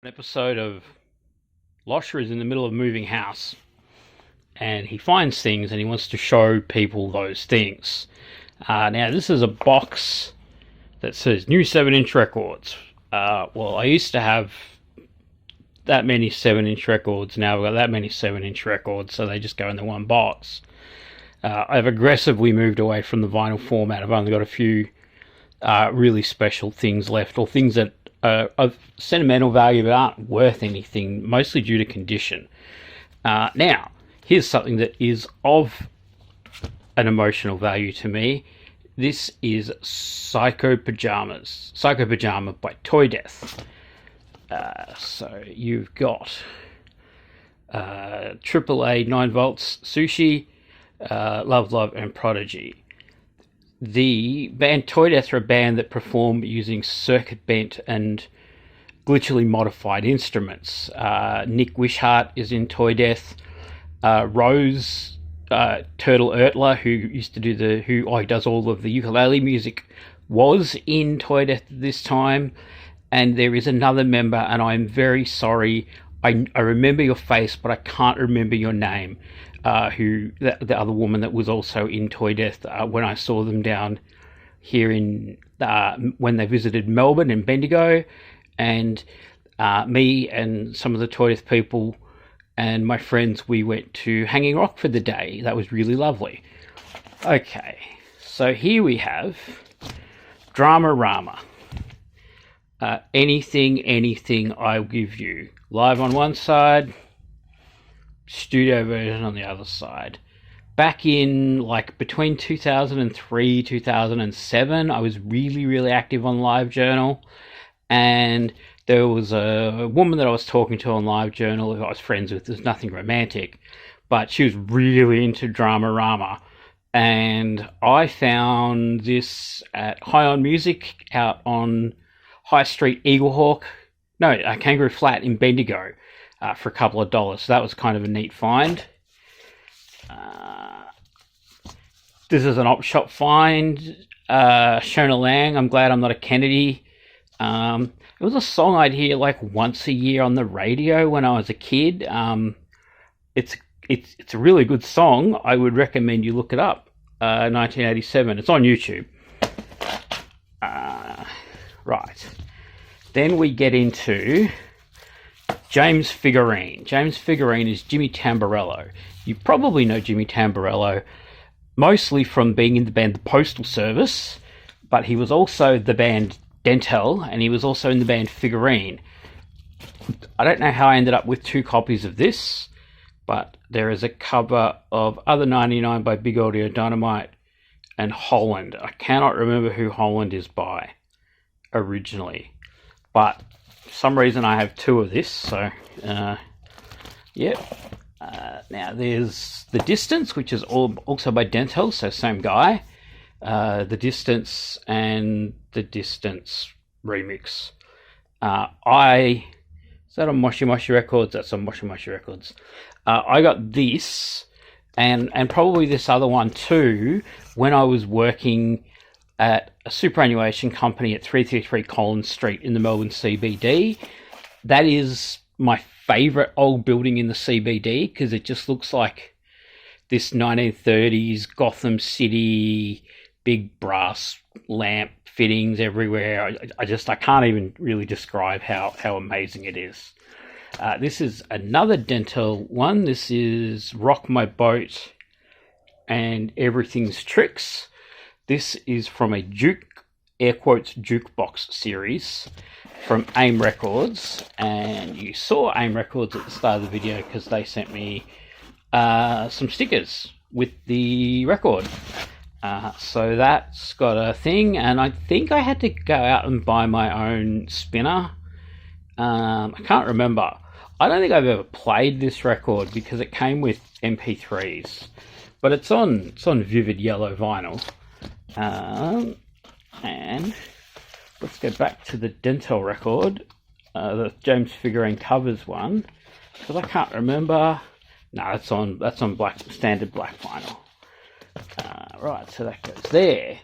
An episode of Loscha is in the middle of moving house and he finds things and he wants to show people those things. Now, this is a box that says new 7-inch records. Well, I used to have that many 7-inch records. Now I've got that many 7-inch records, so they just go in the one box. I've aggressively moved away from the vinyl format. I've only got a few really special things left, or things that of sentimental value but aren't worth anything, mostly due to condition. Now, here's something that is of an emotional value to me. This is Psycho Pajama by Toydeath. So you've got AAA 9 volts, Sushi, Love, and Prodigy. The band Toydeath are a band that perform using circuit bent and glitchily modified instruments. Nick Wishart is in Toydeath. Rose Turtle Ertler, who does all of the ukulele music, was in Toydeath this time. And there is another member, and I'm very sorry. I remember your face, but I can't remember your name. The other woman that was also in Toydeath when I saw them down here in when they visited Melbourne and Bendigo, and me and some of the Toydeath people and my friends, we went to Hanging Rock for the day. That was really lovely. Okay, so here we have Dramarama. Anything I'll give you. Live on one side, studio version on the other side. Back in between 2003 2007, I was really active on LiveJournal, and there was a woman that I was talking to on LiveJournal who I was friends with. There's nothing romantic, but she was really into Dramarama, and I found this at High On Music out on High Street, Kangaroo Flat in Bendigo, for a couple of dollars. So that was kind of a neat find. This is an op shop find. Shona Lang, I'm glad I'm not a Kennedy. It was a song I'd hear once a year on the radio when I was a kid. It's a really good song. I would recommend you look it up. 1987. It's on YouTube. Right. Then we get into James Figurine. James Figurine is Jimmy Tambarello. You probably know Jimmy Tambarello mostly from being in the band The Postal Service, but he was also the band Dentel, and he was also in the band Figurine. I don't know how I ended up with 2 copies of this, but there is a cover of Other 99 by Big Audio Dynamite and Holland. I cannot remember who Holland is by originally, but for some reason I have 2 of this, so yeah. Now there's The Distance, which is also by Dentel, so same guy. The Distance and The Distance remix. Is that on Moshi Moshi Records? That's on Moshi Moshi Records. I got this and probably this other one too when I was working at a superannuation company at 333 Collins Street in the Melbourne CBD. That is my favourite old building in the CBD because it just looks like this 1930s Gotham City, big brass lamp fittings everywhere. I can't even really describe how amazing it is. This is another Dental one. This is Rock My Boat and Everything's Tricks. This is from a air quotes, jukebox series from AIM Records, and you saw AIM Records at the start of the video because they sent me some stickers with the record. So that's got a thing, and I think I had to go out and buy my own spinner. I can't remember. I don't think I've ever played this record because it came with MP3s, but it's on vivid yellow vinyl. And let's go back to the Dental record, the James Figurine covers one, because I can't remember. No, that's on standard black vinyl. Right, so that goes there.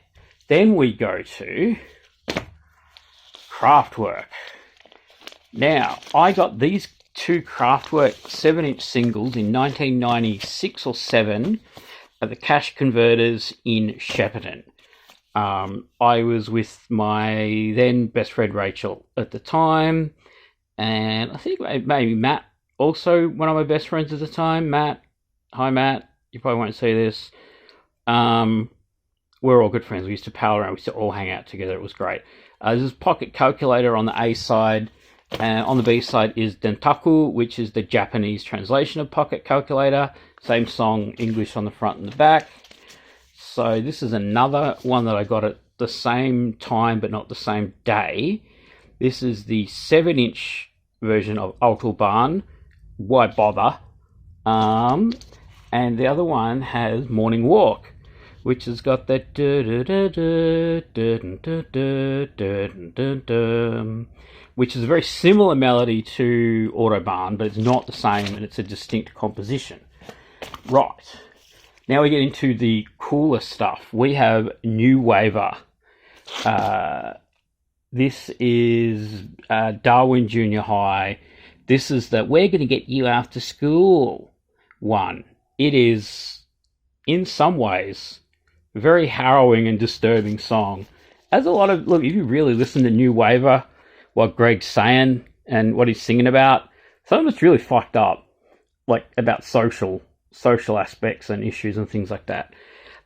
Then we go to Kraftwerk. Now, I got these two Kraftwerk 7-inch singles in 1996 or 7 at the Cash Converters in Shepparton. I was with my then best friend Rachel at the time, and I think maybe Matt, also one of my best friends at the time. Matt, hi Matt, you probably won't see this. We're all good friends. We used to pal around. We used to all hang out together. It was great. There's a Pocket Calculator on the A side. On the B side is Dentaku, which is the Japanese translation of Pocket Calculator. Same song, English on the front and the back. So this is another one that I got at the same time, but not the same day. This is the 7-inch version of Autobahn. Why bother? And the other one has Morning Walk, which has got that which is a very similar melody to Autobahn, but it's not the same, and it's a distinct composition. Right. Now we get into the cooler stuff. We have New Waver. This is Darwin Junior High. This is the "we're going to get you after school" one. It is, in some ways, a very harrowing and disturbing song. As a lot of, look, if you really listen to New Waver, what Greg's saying and what he's singing about, some of it's really fucked up, like about social aspects and issues and things like that.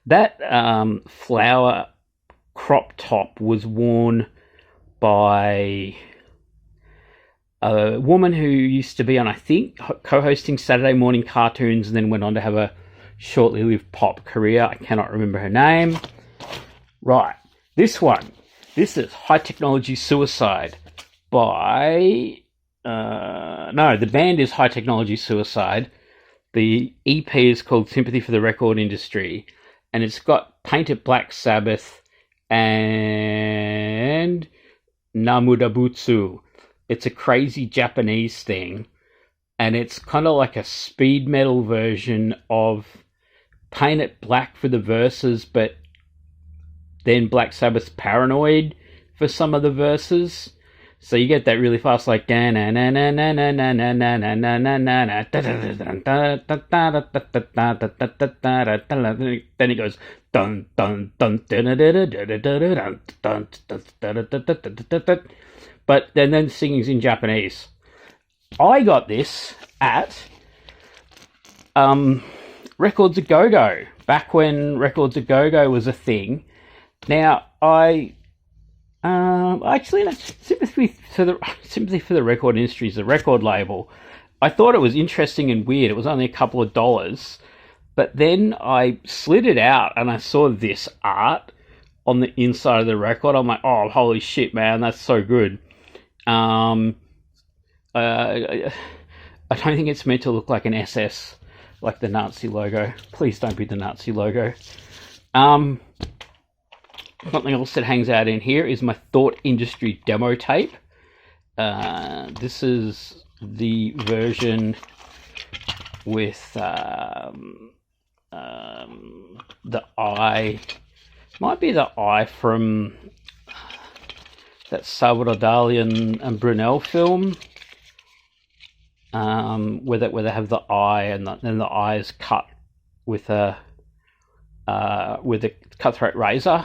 That flower crop top was worn by a woman who used to be on, I think, co-hosting Saturday morning cartoons and then went on to have a shortly lived pop career. I cannot remember her name. Right, this one. This is High Technology Suicide by... no, the band is High Technology Suicide. The EP is called Sympathy for the Record Industry, and it's got Painted Black Sabbath and Namudabutsu. It's a crazy Japanese thing, and it's kind of like a speed metal version of Paint It Black for the verses, but then Black Sabbath's Paranoid for some of the verses. So you get that really fast, like then it goes dun dun dun, but then the singing's in Japanese. I got this at Records A Go Go, back when Records A Go Go was a thing. Now actually, no, Sympathy for the Record Industry is a record label. I thought it was interesting and weird. It was only a couple of dollars, but then I slid it out and I saw this art on the inside of the record. I'm like, oh, holy shit, man, that's so good. I don't think it's meant to look like an SS, like the Nazi logo. Please don't be the Nazi logo. Something else that hangs out in here is my Thought Industry demo tape. This is the version with the eye. Might be the eye from that Salvador Dali and Brunel film, where they have the eye and then the eye is cut with a cutthroat razor.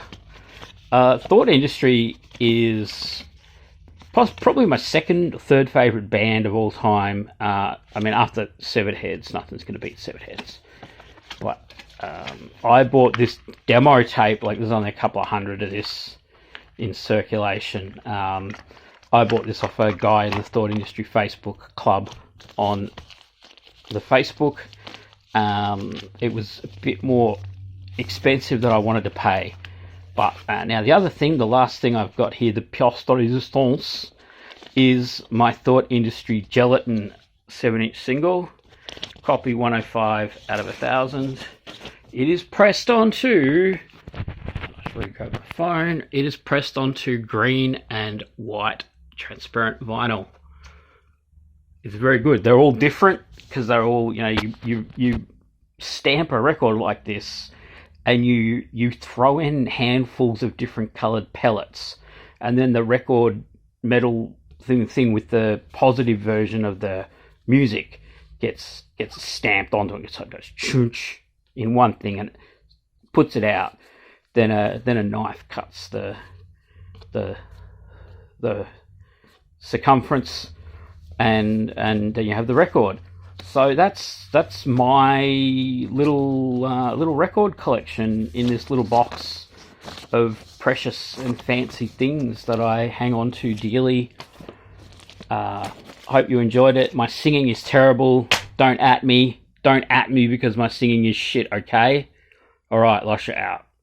Thought Industry is probably my second or third favourite band of all time. I mean, after Severed Heads, nothing's going to beat Severed Heads. But I bought this demo tape, like there's only a couple of hundred of this in circulation. I bought this off a guy in the Thought Industry Facebook club on the Facebook. It was a bit more expensive than I wanted to pay. But now the other thing, the last thing I've got here, the pièce de résistance, is my Thought Industry Gelatin 7-inch single. Copy 105 out of 1,000. It is pressed onto... Let's re-grab my phone. It is pressed onto green and white transparent vinyl. It's very good. They're all different because they're all, you know, you stamp a record like this and you throw in handfuls of different coloured pellets, and then the record metal thing with the positive version of the music gets stamped onto it. So it goes chunch in one thing and puts it out. Then a knife cuts the circumference, and then you have the record. So that's my little record collection in this little box of precious and fancy things that I hang on to dearly. I hope you enjoyed it. My singing is terrible. Don't at me because my singing is shit, okay? Alright, Loscha out.